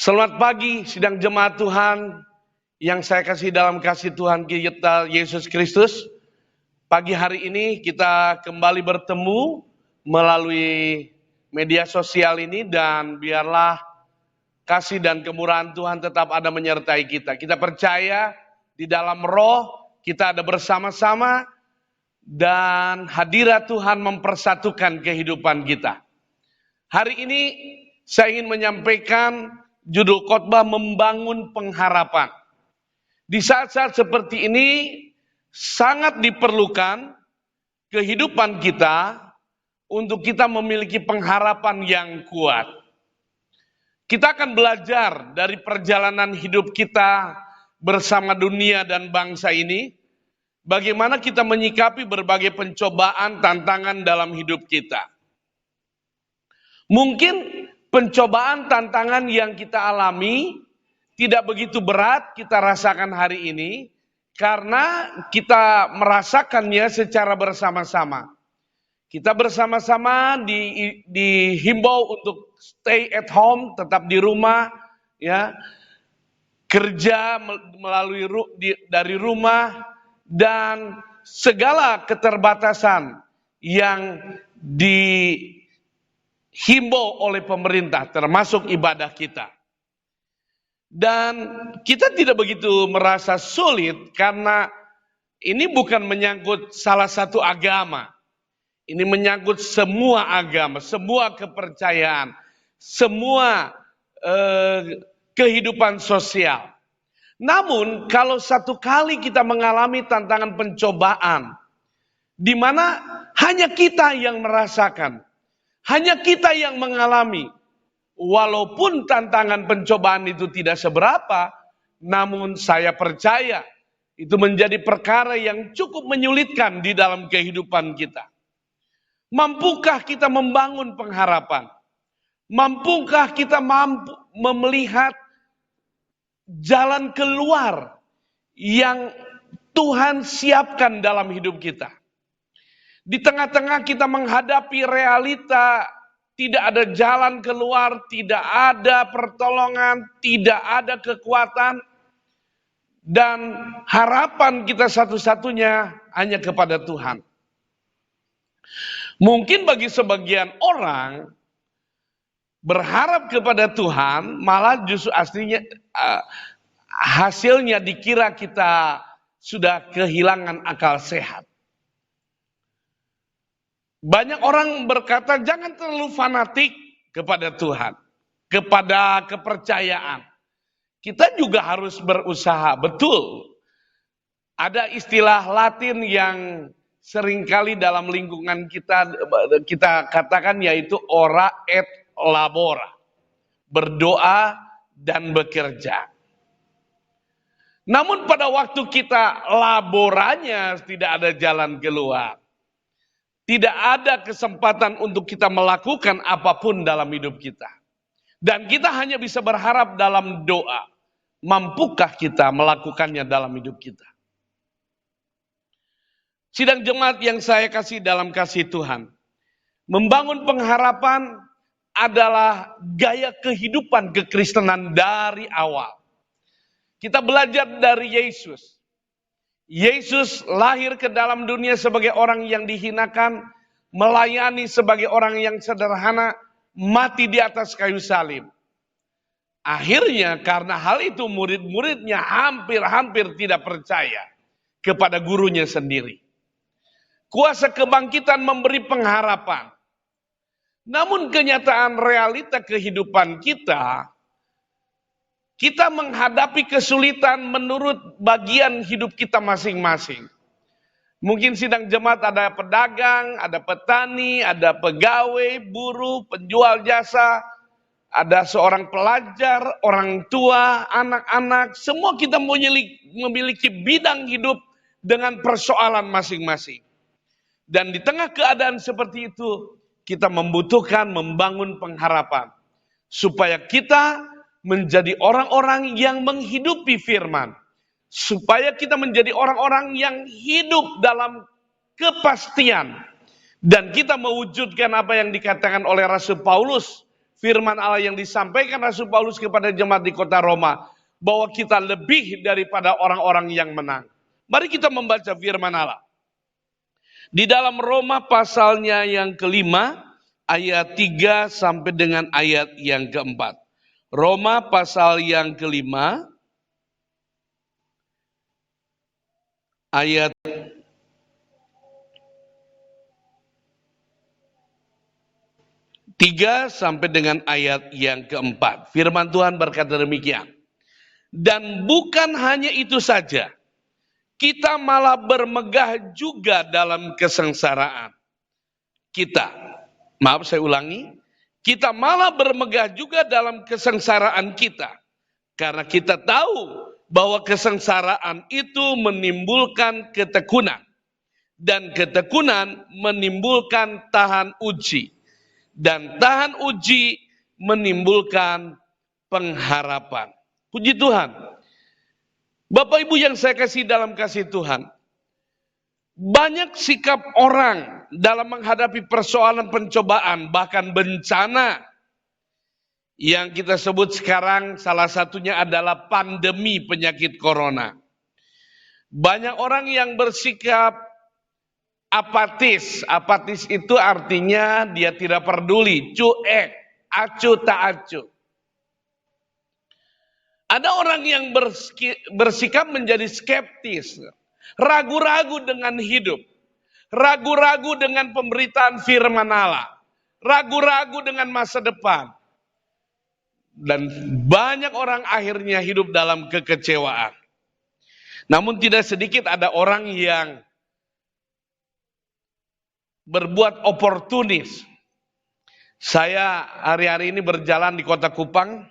Selamat pagi sidang jemaat Tuhan yang saya kasih dalam kasih Tuhan kita Yesus Kristus. Pagi hari ini kita kembali bertemu melalui media sosial ini dan biarlah kasih dan kemurahan Tuhan tetap ada menyertai kita. Kita percaya di dalam roh kita ada bersama-sama dan hadirat Tuhan mempersatukan kehidupan kita. Hari ini saya ingin menyampaikan judul khotbah membangun pengharapan. Di saat-saat seperti ini sangat diperlukan kehidupan kita untuk kita memiliki pengharapan yang kuat. Kita akan belajar dari perjalanan hidup kita bersama dunia dan bangsa ini, bagaimana kita menyikapi berbagai pencobaan, tantangan dalam hidup kita. Mungkin pencobaan, tantangan yang kita alami tidak begitu berat kita rasakan hari ini karena kita merasakannya secara bersama-sama. Kita bersama-sama dihimbau untuk stay at home, tetap di rumah, ya, kerja melalui dari rumah dan segala keterbatasan yang dihimbau oleh pemerintah, termasuk ibadah kita. Dan kita tidak begitu merasa sulit karena ini bukan menyangkut salah satu agama. Ini menyangkut semua agama, semua kepercayaan, semua kehidupan sosial. Namun kalau satu kali kita mengalami tantangan pencobaan, di mana hanya kita yang merasakan, hanya kita yang mengalami, walaupun tantangan pencobaan itu tidak seberapa, namun saya percaya itu menjadi perkara yang cukup menyulitkan di dalam kehidupan kita. Mampukah kita membangun pengharapan? Mampukah kita melihat jalan keluar yang Tuhan siapkan dalam hidup kita? Di tengah-tengah kita menghadapi realita, tidak ada jalan keluar, tidak ada pertolongan, tidak ada kekuatan, dan harapan kita satu-satunya hanya kepada Tuhan. Mungkin bagi sebagian orang berharap kepada Tuhan malah justru aslinya hasilnya dikira kita sudah kehilangan akal sehat. Banyak orang berkata jangan terlalu fanatik kepada Tuhan, kepada kepercayaan. Kita juga harus berusaha, betul. Ada istilah Latin yang seringkali dalam lingkungan kita katakan yaitu ora et labora. Berdoa dan bekerja. Namun pada waktu kita laboranya tidak ada jalan keluar. Tidak ada kesempatan untuk kita melakukan apapun dalam hidup kita. Dan kita hanya bisa berharap dalam doa. Mampukah kita melakukannya dalam hidup kita? Sidang jemaat yang saya kasih dalam kasih Tuhan. Membangun pengharapan adalah gaya kehidupan kekristenan dari awal. Kita belajar dari Yesus. Yesus lahir ke dalam dunia sebagai orang yang dihinakan, melayani sebagai orang yang sederhana, mati di atas kayu salib. Akhirnya karena hal itu murid-muridnya hampir tidak percaya kepada gurunya sendiri. Kuasa kebangkitan memberi pengharapan. Namun kenyataan realita kehidupan kita menghadapi kesulitan menurut bagian hidup kita masing-masing. Mungkin sidang jemaat ada pedagang, ada petani, ada pegawai, buruh, penjual jasa, ada seorang pelajar, orang tua, anak-anak. Semua kita memiliki bidang hidup dengan persoalan masing-masing. Dan di tengah keadaan seperti itu, kita membutuhkan membangun pengharapan. Supaya kita menjadi orang-orang yang menghidupi firman. Supaya kita menjadi orang-orang yang hidup dalam kepastian. Dan kita mewujudkan apa yang dikatakan oleh Rasul Paulus firman Allah yang disampaikan Rasul Paulus kepada jemaat di kota Roma, bahwa kita lebih daripada orang-orang yang menang. Mari kita membaca firman Allah. Di dalam Roma pasalnya yang kelima, ayat 3 sampai dengan ayat yang keempat. Roma pasal yang kelima, ayat 3 sampai dengan ayat yang keempat. Firman Tuhan berkata demikian. Dan bukan hanya itu saja, kita malah bermegah juga dalam kesengsaraan. Saya ulangi, kita malah bermegah juga dalam kesengsaraan kita. Karena kita tahu bahwa kesengsaraan itu menimbulkan ketekunan. Dan ketekunan menimbulkan tahan uji. Dan tahan uji menimbulkan pengharapan. Puji Tuhan. Bapak Ibu yang saya kasih dalam kasih Tuhan. Banyak sikap orang dalam menghadapi persoalan pencobaan, bahkan bencana. Yang kita sebut sekarang salah satunya adalah pandemi penyakit corona. Banyak orang yang bersikap apatis. Apatis itu artinya dia tidak peduli, cuek, acuh tak acuh. Ada orang yang bersikap menjadi skeptis, ragu-ragu dengan hidup, ragu-ragu dengan pemberitaan firman Allah, ragu-ragu dengan masa depan. Dan banyak orang akhirnya hidup dalam kekecewaan. Namun tidak sedikit ada orang yang berbuat oportunis. Saya hari-hari ini berjalan di kota Kupang.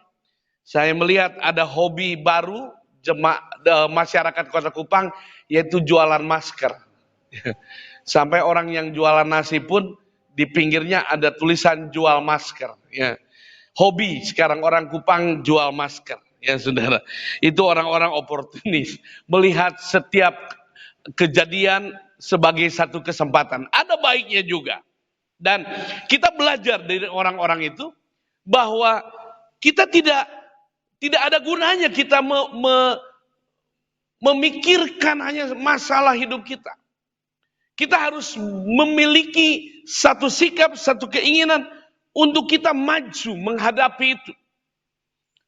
Saya melihat ada hobi baru masyarakat kota Kupang, yaitu jualan masker. Sampai orang yang jualan nasi pun di pinggirnya ada tulisan jual masker. Ya. Hobi sekarang orang Kupang jual masker. Ya saudara, itu orang-orang oportunis. Melihat setiap kejadian sebagai satu kesempatan. Ada baiknya juga. Dan kita belajar dari orang-orang itu bahwa kita tidak ada gunanya kita memikirkan hanya masalah hidup kita. Kita harus memiliki satu sikap, satu keinginan untuk kita maju menghadapi itu.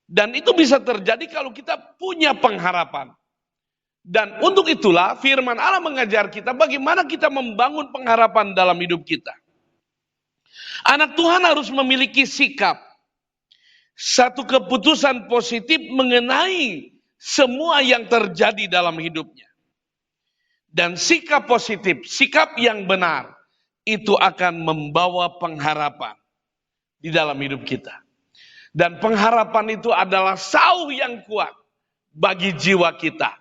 Dan itu bisa terjadi kalau kita punya pengharapan. Dan untuk itulah firman Allah mengajar kita bagaimana kita membangun pengharapan dalam hidup kita. Anak Tuhan harus memiliki sikap, satu keputusan positif mengenai semua yang terjadi dalam hidupnya. Dan sikap positif, sikap yang benar, itu akan membawa pengharapan di dalam hidup kita. Dan pengharapan itu adalah sauh yang kuat bagi jiwa kita.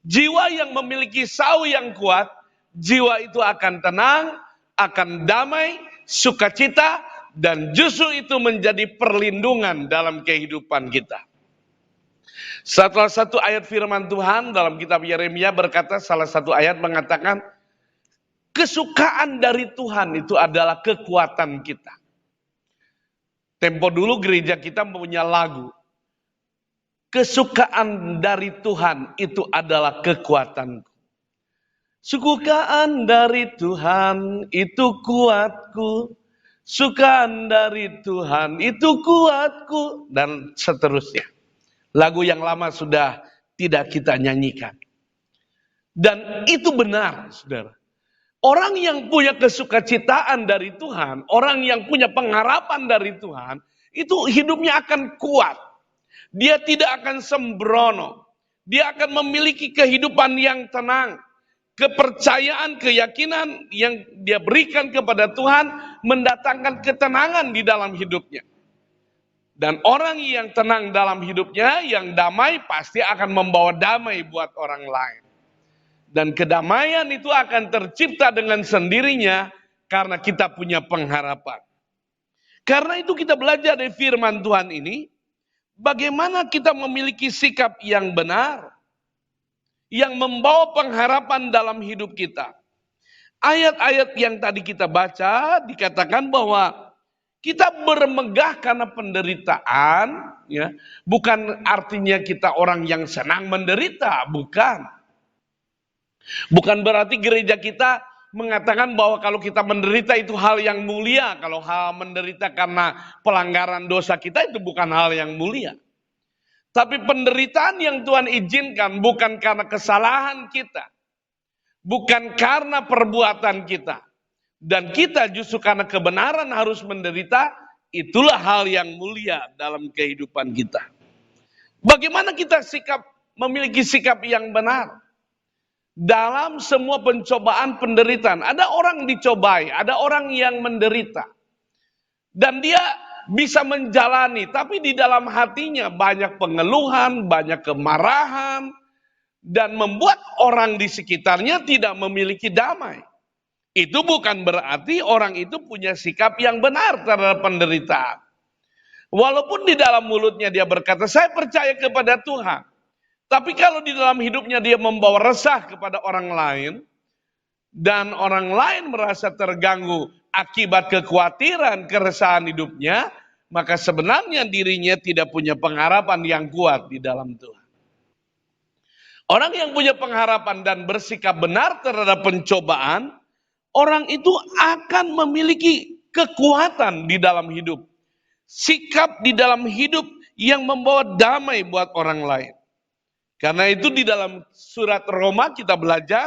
Jiwa yang memiliki sauh yang kuat, jiwa itu akan tenang, akan damai, sukacita, dan justru itu menjadi perlindungan dalam kehidupan kita. Salah satu ayat firman Tuhan dalam kitab Yeremia berkata, salah satu ayat mengatakan, kesukaan dari Tuhan itu adalah kekuatan kita. Tempo dulu gereja kita punya lagu. Kesukaan dari Tuhan itu adalah kekuatanku. Sukaan dari Tuhan itu kuatku. Sukaan dari Tuhan itu kuatku. Dan seterusnya. Lagu yang lama sudah tidak kita nyanyikan. Dan itu benar, saudara. Orang yang punya kesukacitaan dari Tuhan, orang yang punya pengharapan dari Tuhan, itu hidupnya akan kuat. Dia tidak akan sembrono. Dia akan memiliki kehidupan yang tenang. Kepercayaan, keyakinan yang dia berikan kepada Tuhan mendatangkan ketenangan di dalam hidupnya. Dan orang yang tenang dalam hidupnya, yang damai, pasti akan membawa damai buat orang lain. Dan kedamaian itu akan tercipta dengan sendirinya karena kita punya pengharapan. Karena itu kita belajar dari firman Tuhan ini, bagaimana kita memiliki sikap yang benar, yang membawa pengharapan dalam hidup kita. Ayat-ayat yang tadi kita baca dikatakan bahwa Kita bermegah karena penderitaan, ya, bukan artinya kita orang yang senang menderita, bukan. Bukan berarti gereja kita mengatakan bahwa kalau kita menderita itu hal yang mulia. Kalau hal menderita karena pelanggaran dosa kita itu bukan hal yang mulia. Tapi penderitaan yang Tuhan izinkan bukan karena kesalahan kita, bukan karena perbuatan kita. Dan kita justru karena kebenaran harus menderita, itulah hal yang mulia dalam kehidupan kita. Bagaimana kita memiliki sikap yang benar? Dalam semua pencobaan penderitaan, ada orang dicobai, ada orang yang menderita. Dan dia bisa menjalani, tapi di dalam hatinya banyak pengeluhan, banyak kemarahan, dan membuat orang di sekitarnya tidak memiliki damai. Itu bukan berarti orang itu punya sikap yang benar terhadap penderitaan. Walaupun di dalam mulutnya dia berkata, saya percaya kepada Tuhan. Tapi kalau di dalam hidupnya dia membawa resah kepada orang lain, dan orang lain merasa terganggu akibat kekhawatiran, keresahan hidupnya, maka sebenarnya dirinya tidak punya pengharapan yang kuat di dalam Tuhan. Orang yang punya pengharapan dan bersikap benar terhadap pencobaan, orang itu akan memiliki kekuatan di dalam hidup. Sikap di dalam hidup yang membawa damai buat orang lain. Karena itu di dalam surat Roma kita belajar,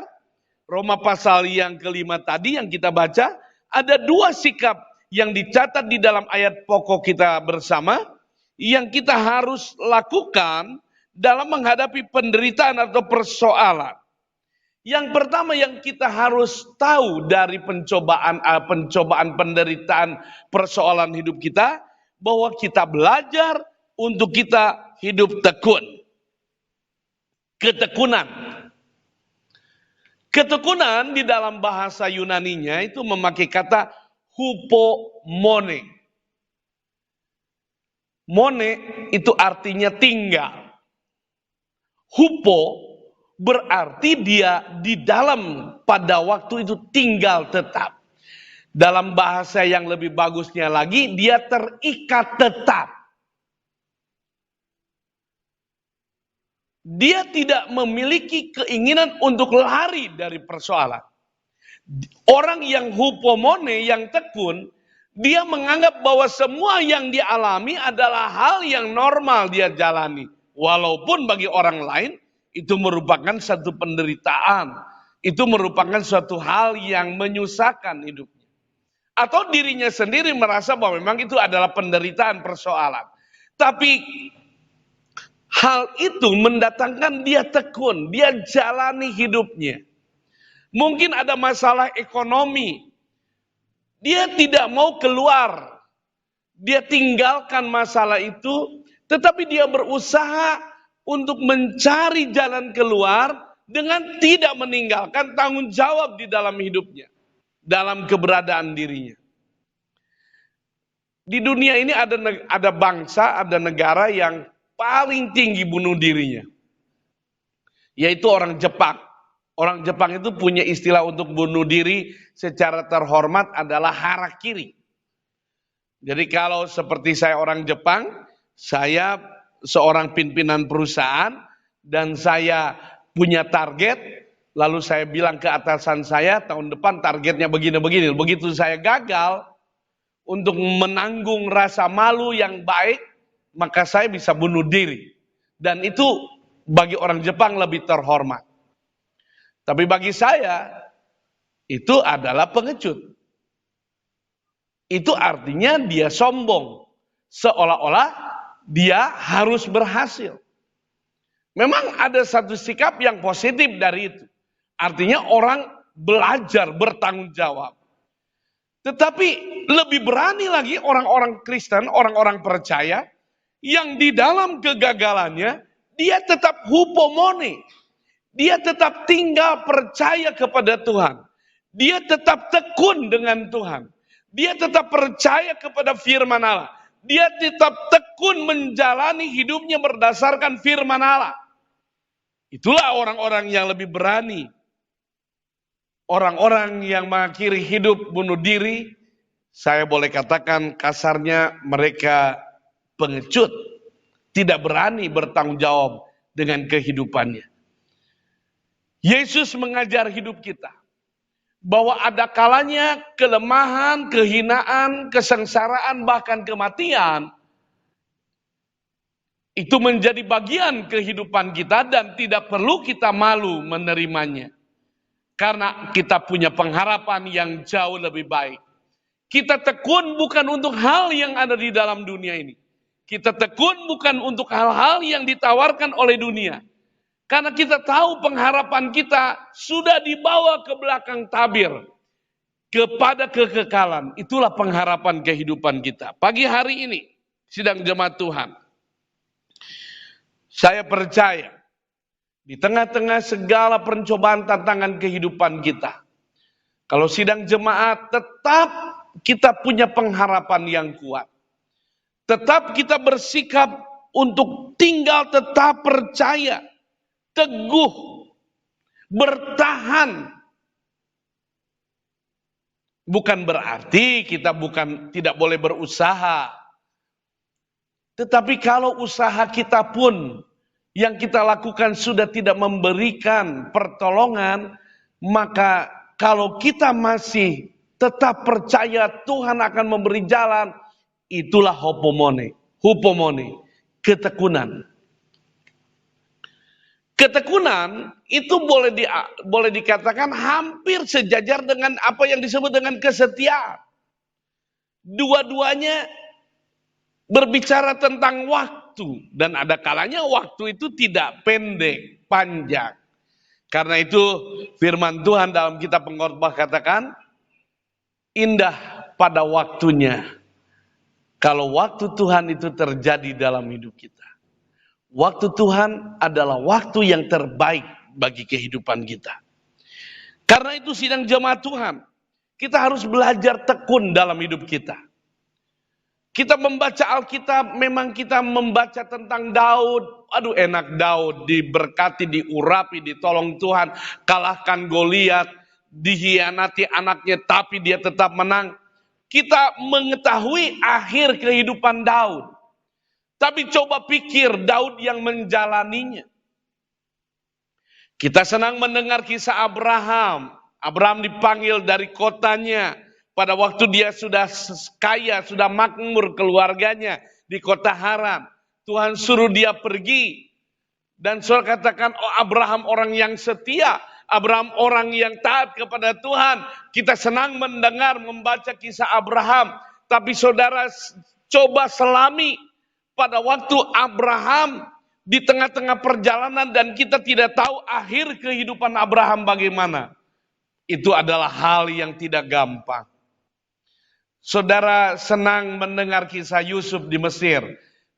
Roma pasal yang kelima tadi yang kita baca, ada dua sikap yang dicatat di dalam ayat pokok kita bersama, yang kita harus lakukan dalam menghadapi penderitaan atau persoalan. Yang pertama yang kita harus tahu dari pencobaan penderitaan persoalan hidup kita, bahwa kita belajar untuk kita hidup tekun. Ketekunan. Ketekunan di dalam bahasa Yunaninya itu memakai kata hupomone. Mone itu artinya tinggal. Hupo berarti dia di dalam pada waktu itu tinggal tetap. Dalam bahasa yang lebih bagusnya lagi, dia terikat tetap. Dia tidak memiliki keinginan untuk lari dari persoalan. Orang yang hupomone, yang tekun, dia menganggap bahwa semua yang dialami adalah hal yang normal dia jalani. Walaupun bagi orang lain, itu merupakan satu penderitaan. Itu merupakan suatu hal yang menyusahkan hidupnya. Atau dirinya sendiri merasa bahwa memang itu adalah penderitaan persoalan. Tapi hal itu mendatangkan dia tekun, dia jalani hidupnya. Mungkin ada masalah ekonomi. Dia tidak mau keluar. Dia tinggalkan masalah itu, tetapi dia berusaha untuk mencari jalan keluar dengan tidak meninggalkan tanggung jawab di dalam hidupnya, dalam keberadaan dirinya. Di dunia ini ada bangsa, ada negara yang paling tinggi bunuh dirinya, yaitu orang Jepang. Orang Jepang itu punya istilah untuk bunuh diri secara terhormat adalah harakiri. Jadi kalau seperti saya orang Jepang, saya seorang pimpinan perusahaan dan saya punya target, lalu saya bilang ke atasan saya tahun depan targetnya begini-begini. Begitu saya gagal untuk menanggung rasa malu yang baik, maka saya bisa bunuh diri. Dan itu bagi orang Jepang lebih terhormat. Tapi bagi saya, itu adalah pengecut. Itu artinya dia sombong. Seolah-olah dia harus berhasil. Memang ada satu sikap yang positif dari itu. Artinya orang belajar bertanggung jawab. Tetapi lebih berani lagi orang-orang Kristen, orang-orang percaya, yang di dalam kegagalannya, dia tetap hupomone. Dia tetap tinggal percaya kepada Tuhan. Dia tetap tekun dengan Tuhan. Dia tetap percaya kepada firman Allah. Dia tetap tekun menjalani hidupnya berdasarkan firman Allah. Itulah orang-orang yang lebih berani. Orang-orang yang mengakhiri hidup bunuh diri, Saya boleh katakan kasarnya mereka pengecut, tidak berani bertanggung jawab dengan kehidupannya. Yesus mengajar hidup kita bahwa ada kalanya kelemahan, kehinaan, kesengsaraan, bahkan kematian itu menjadi bagian kehidupan kita dan tidak perlu kita malu menerimanya. Karena kita punya pengharapan yang jauh lebih baik. Kita tekun bukan untuk hal yang ada di dalam dunia ini. Kita tekun bukan untuk hal-hal yang ditawarkan oleh dunia. Karena kita tahu pengharapan kita sudah dibawa ke belakang tabir. Kepada kekekalan. Itulah pengharapan kehidupan kita. Pagi hari ini, sidang jemaat Tuhan. Saya percaya, di tengah-tengah segala pencobaan tantangan kehidupan kita. Kalau sidang jemaat tetap kita punya pengharapan yang kuat. Tetap kita bersikap untuk tinggal tetap percaya, teguh, bertahan. Bukan berarti kita tidak boleh berusaha. Tetapi kalau usaha kita pun yang kita lakukan sudah tidak memberikan pertolongan, maka kalau kita masih tetap percaya Tuhan akan memberi jalan, itulah hupomone, ketekunan. Ketekunan itu boleh dikatakan hampir sejajar dengan apa yang disebut dengan kesetiaan. Dua-duanya berbicara tentang waktu, dan ada kalanya waktu itu tidak pendek, panjang. Karena itu firman Tuhan dalam kitab Pengkhotbah katakan, indah pada waktunya. Kalau waktu Tuhan itu terjadi dalam hidup kita. Waktu Tuhan adalah waktu yang terbaik bagi kehidupan kita. Karena itu sidang jemaat Tuhan, kita harus belajar tekun dalam hidup kita. Kita membaca Alkitab, memang kita membaca tentang Daud. Aduh enak Daud, diberkati, diurapi, ditolong Tuhan, kalahkan Goliat, dihianati anaknya tapi dia tetap menang. Kita mengetahui akhir kehidupan Daud. Tapi coba pikir Daud yang menjalaninya. Kita senang mendengar kisah Abraham. Abraham dipanggil dari kotanya. Pada waktu dia sudah kaya, sudah makmur keluarganya di kota Haran. Tuhan suruh dia pergi. Dan saudara katakan, oh Abraham orang yang setia. Abraham orang yang taat kepada Tuhan. Kita senang mendengar, membaca kisah Abraham. Tapi saudara coba selami pada waktu Abraham di tengah-tengah perjalanan dan kita tidak tahu akhir kehidupan Abraham bagaimana. Itu adalah hal yang tidak gampang. Saudara senang mendengar kisah Yusuf di Mesir.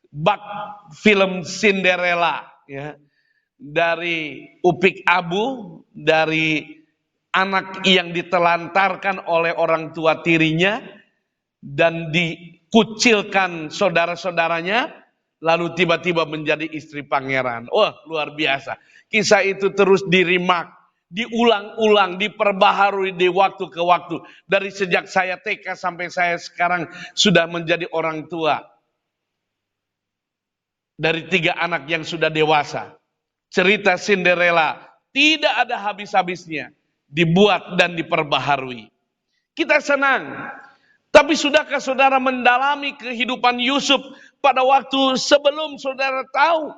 Bak film Cinderella. Ya. Dari Upik Abu, dari anak yang ditelantarkan oleh orang tua tirinya. Dan dikucilkan saudara-saudaranya. Lalu tiba-tiba menjadi istri pangeran. Wah luar biasa. Kisah itu terus dirimak. Diulang-ulang, diperbaharui di waktu ke waktu. Dari sejak saya TK sampai saya sekarang sudah menjadi orang tua. Dari 3 anak yang sudah dewasa. Cerita Cinderella tidak ada habis-habisnya. Dibuat dan diperbaharui. Kita senang. Tapi sudahkah saudara mendalami kehidupan Yusuf pada waktu sebelum saudara tahu?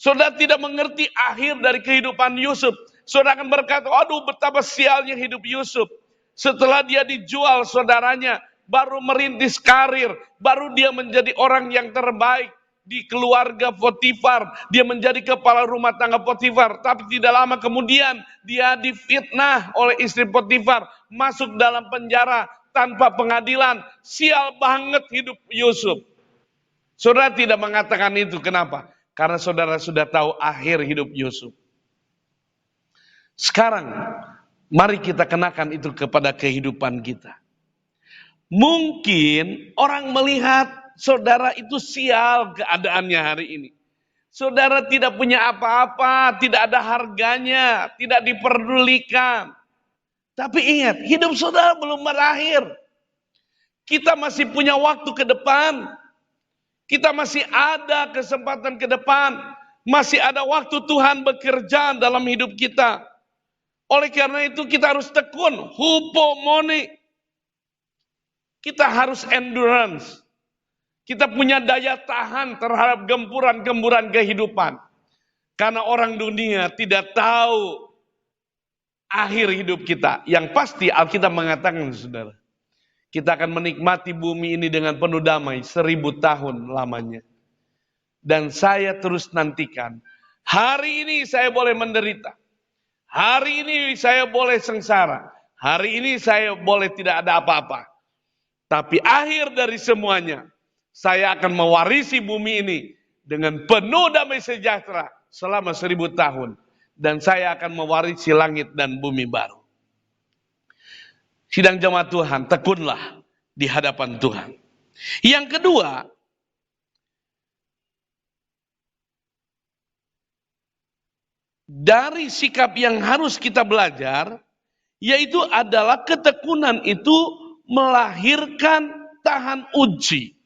Saudara tidak mengerti akhir dari kehidupan Yusuf. Saudara akan berkata, aduh betapa sialnya hidup Yusuf. Setelah dia dijual saudaranya, baru merintis karir. Baru dia menjadi orang yang terbaik di keluarga Potifar. Dia menjadi kepala rumah tangga Potifar. Tapi tidak lama kemudian dia difitnah oleh istri Potifar. Masuk dalam penjara tanpa pengadilan. Sial banget hidup Yusuf. Saudara tidak mengatakan itu, kenapa? Karena saudara sudah tahu akhir hidup Yusuf. Sekarang, mari kita kenakan itu kepada kehidupan kita. Mungkin orang melihat saudara itu sial keadaannya hari ini. Saudara tidak punya apa-apa, tidak ada harganya, tidak diperdulikan. Tapi ingat, hidup saudara belum berakhir. Kita masih punya waktu ke depan. Kita masih ada kesempatan ke depan. Masih ada waktu Tuhan bekerja dalam hidup kita. Oleh karena itu kita harus tekun. Hupomone. Kita harus endurance. Kita punya daya tahan terhadap gempuran-gempuran kehidupan. Karena orang dunia tidak tahu akhir hidup kita. Yang pasti Alkitab mengatakan, saudara, kita akan menikmati bumi ini dengan penuh damai 1000 tahun lamanya. Dan saya terus nantikan, hari ini saya boleh menderita. Hari ini saya boleh sengsara. Hari ini saya boleh tidak ada apa-apa. Tapi akhir dari semuanya, saya akan mewarisi bumi ini dengan penuh damai sejahtera selama 1000 tahun. Dan saya akan mewarisi langit dan bumi baru. Sidang jemaat Tuhan, tekunlah di hadapan Tuhan. Yang kedua, dari sikap yang harus kita belajar, yaitu adalah ketekunan itu melahirkan tahan uji.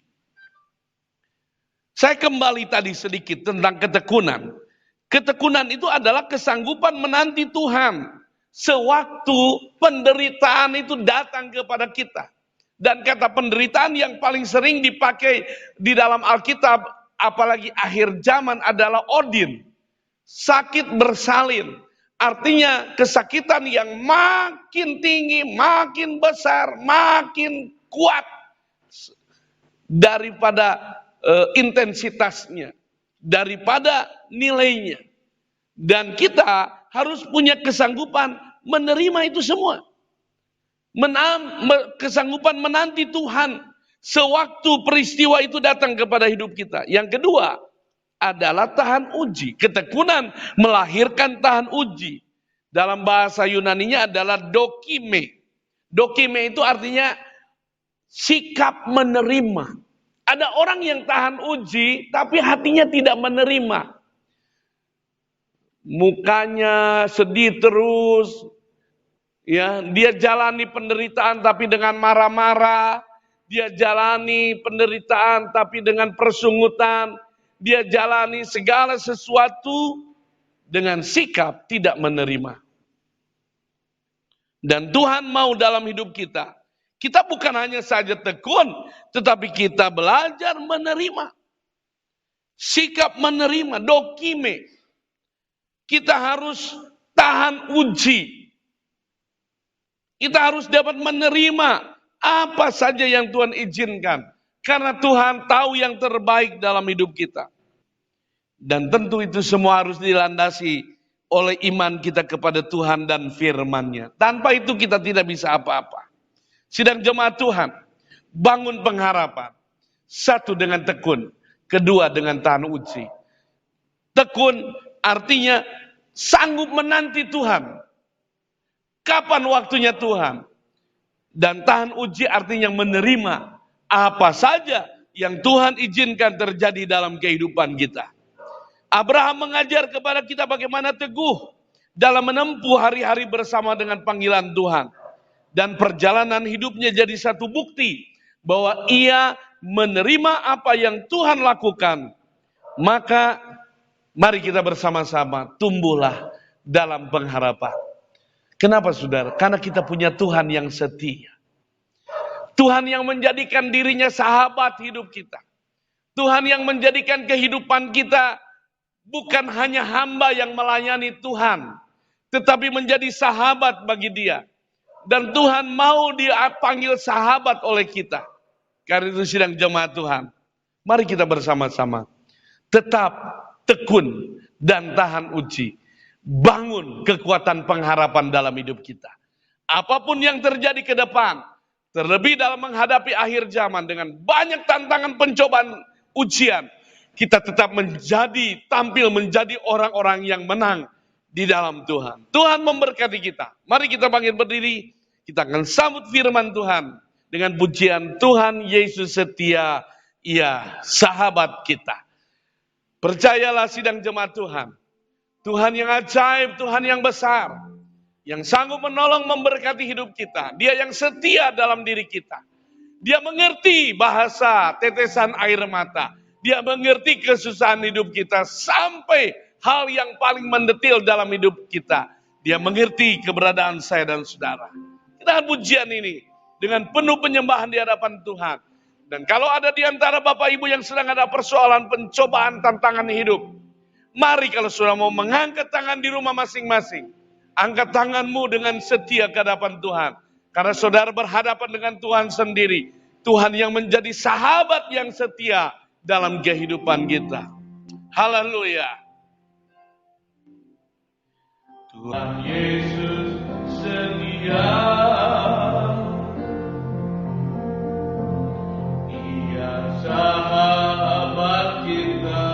Saya kembali tadi sedikit tentang ketekunan. Ketekunan itu adalah kesanggupan menanti Tuhan sewaktu penderitaan itu datang kepada kita. Dan kata penderitaan yang paling sering dipakai di dalam Alkitab, apalagi akhir zaman, adalah odin. Sakit bersalin. Artinya kesakitan yang makin tinggi, makin besar, makin kuat daripada intensitasnya, daripada nilainya. Dan kita harus punya kesanggupan menerima itu semua. Kesanggupan menanti Tuhan sewaktu peristiwa itu datang kepada hidup kita. Yang kedua adalah tahan uji. Ketekunan melahirkan tahan uji. Dalam bahasa Yunaninya adalah dokime. Dokime itu artinya sikap menerima. Ada orang yang tahan uji tapi hatinya tidak menerima. Mukanya sedih terus, ya, dia jalani penderitaan tapi dengan marah-marah, dia jalani penderitaan tapi dengan persungutan, dia jalani segala sesuatu dengan sikap tidak menerima. Dan Tuhan mau dalam hidup kita, kita bukan hanya saja tekun, tetapi kita belajar menerima. Sikap menerima, dokime. Kita harus tahan uji. Kita harus dapat menerima apa saja yang Tuhan izinkan. Karena Tuhan tahu yang terbaik dalam hidup kita. Dan tentu itu semua harus dilandasi oleh iman kita kepada Tuhan dan firman-Nya. Tanpa itu kita tidak bisa apa-apa. Sidang jemaat Tuhan, bangun pengharapan. Satu dengan tekun, kedua dengan tahan uji. Tekun artinya sanggup menanti Tuhan. Kapan waktunya Tuhan? Dan tahan uji artinya menerima apa saja yang Tuhan izinkan terjadi dalam kehidupan kita. Abraham mengajar kepada kita bagaimana teguh dalam menempuh hari-hari bersama dengan panggilan Tuhan. Dan perjalanan hidupnya jadi satu bukti bahwa ia menerima apa yang Tuhan lakukan. Maka mari kita bersama-sama tumbuhlah dalam pengharapan. Kenapa saudara? Karena kita punya Tuhan yang setia. Tuhan yang menjadikan dirinya sahabat hidup kita. Tuhan yang menjadikan kehidupan kita bukan hanya hamba yang melayani Tuhan, tetapi menjadi sahabat bagi Dia. Dan Tuhan mau dipanggil sahabat oleh kita. Karena itu sidang jemaat Tuhan, mari kita bersama-sama tetap tekun dan tahan uji. Bangun kekuatan pengharapan dalam hidup kita. Apapun yang terjadi ke depan, terlebih dalam menghadapi akhir zaman dengan banyak tantangan, pencobaan, ujian, kita tetap tampil menjadi orang-orang yang menang di dalam Tuhan. Tuhan memberkati kita. Mari kita bangkit berdiri, kita akan sambut firman Tuhan dengan pujian Tuhan Yesus setia, Ia sahabat kita. Percayalah sidang jemaat Tuhan. Tuhan yang ajaib, Tuhan yang besar, yang sanggup menolong memberkati hidup kita. Dia yang setia dalam diri kita. Dia mengerti bahasa tetesan air mata. Dia mengerti kesusahan hidup kita sampai hal yang paling mendetil dalam hidup kita. Dia mengerti keberadaan saya dan saudara. Kita pujian ini dengan penuh penyembahan di hadapan Tuhan. Dan kalau ada di antara Bapak Ibu yang sedang ada persoalan, pencobaan, tantangan hidup, mari kalau sudah mau mengangkat tangan di rumah masing-masing, angkat tanganmu dengan setia ke hadapan Tuhan. Karena saudara berhadapan dengan Tuhan sendiri. Tuhan yang menjadi sahabat yang setia dalam kehidupan kita. Haleluya. Tuhan Yesus setia. Dia sahabat kita.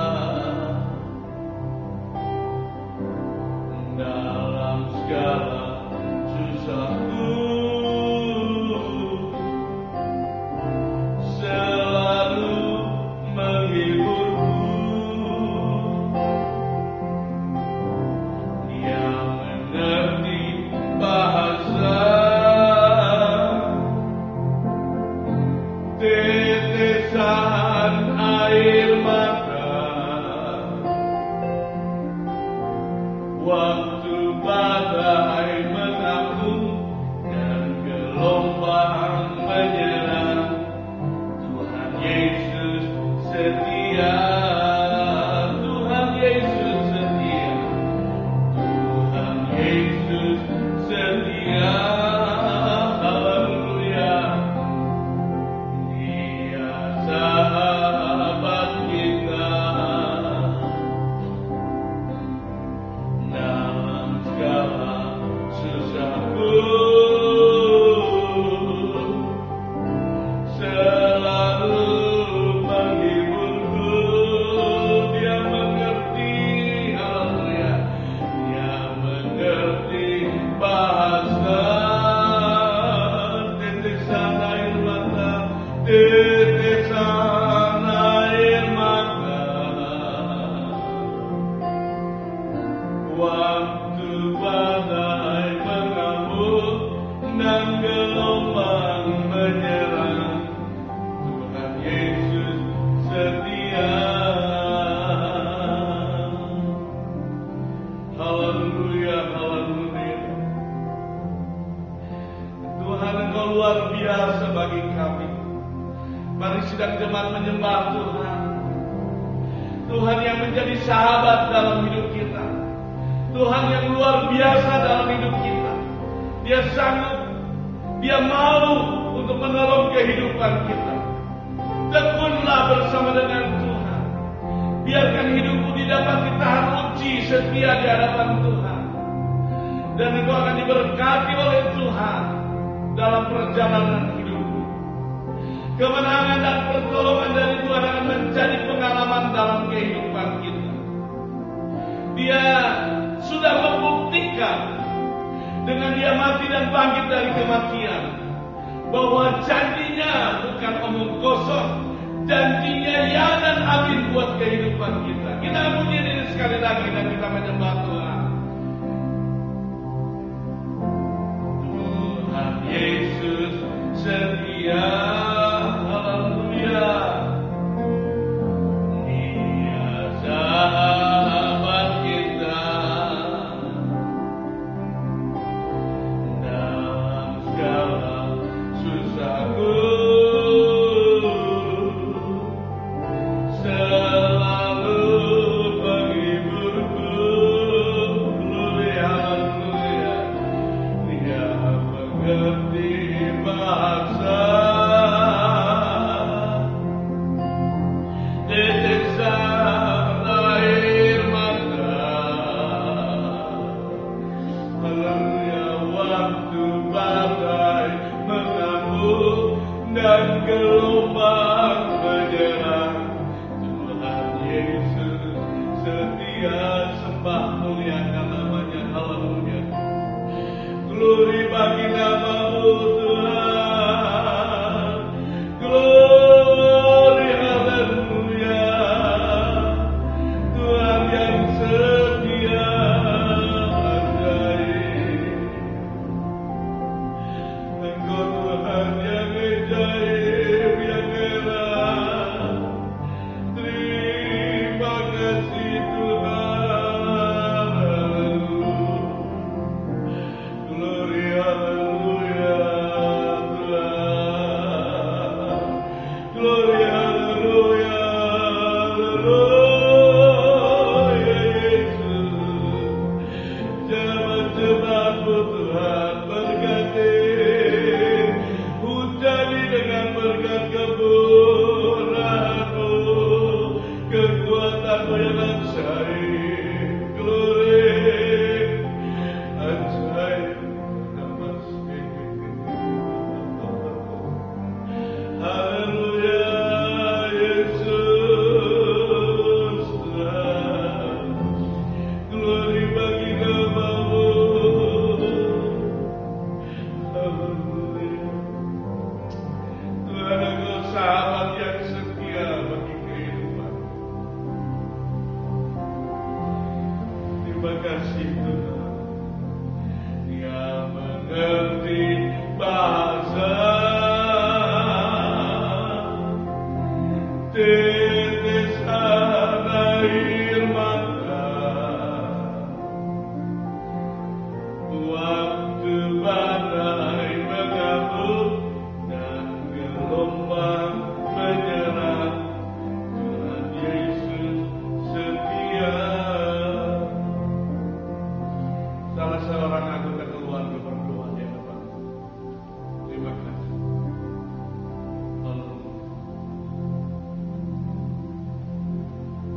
Dalam segala susahku. Engkau Tuhan yang ajaib. kasih Tuhan yang mengerti bahasa tetesan air mata waktu badai mengamuk dan gelombang menyerang. Tuhan Yesus setia. Salah